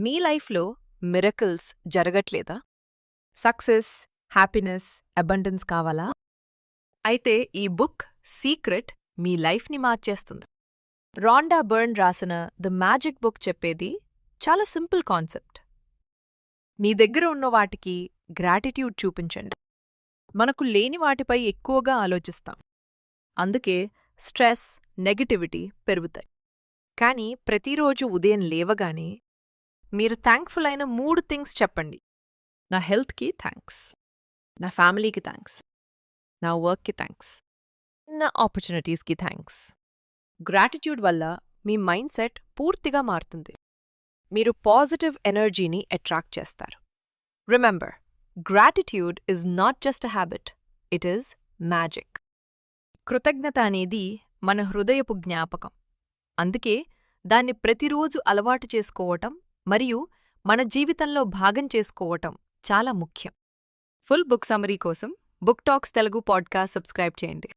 మీ లైఫ్లో miracles జరగట్లేదా? Success, happiness, abundance కావాలా? అయితే ఈ బుక్ సీక్రెట్ మీ లైఫ్ని మార్చేస్తుంది. రాండా బర్న్ రాసిన ద మ్యాజిక్ బుక్ చెప్పేది చాలా సింపుల్ కాన్సెప్ట్. మీ దగ్గర ఉన్న వాటికి గ్రాటిట్యూడ్ చూపించండి. మనకు లేని వాటిపై ఎక్కువగా ఆలోచిస్తాం. అందుకే స్ట్రెస్, నెగటివిటీ పెరుగుతాయి. కానీ ప్రతిరోజు ఉదయం లేవగానే మీరు థ్యాంక్ఫుల్ అయిన 3 థింగ్స్ చెప్పండి. నా హెల్త్కి థ్యాంక్స్, నా ఫ్యామిలీకి థ్యాంక్స్, నా వర్క్కి థ్యాంక్స్, నా ఆపర్చునిటీస్కి థ్యాంక్స్. గ్రాటిట్యూడ్ వల్ల మీ మైండ్ సెట్ పూర్తిగా మారుతుంది. మీరు పాజిటివ్ ఎనర్జీని అట్రాక్ట్ చేస్తారు. Remember, gratitude is not just a habit, it is magic. కృతజ్ఞత అనేది మన హృదయపు జ్ఞాపకం. అందుకే దాన్ని ప్రతిరోజు అలవాటు చేసుకోవటం మరియు మన జీవితంలో భాగం చేసుకోవటం చాలా ముఖ్యం. ఫుల్ బుక్ సమ్మరీ కోసం book talks Telugu podcast subscribe చేయండి.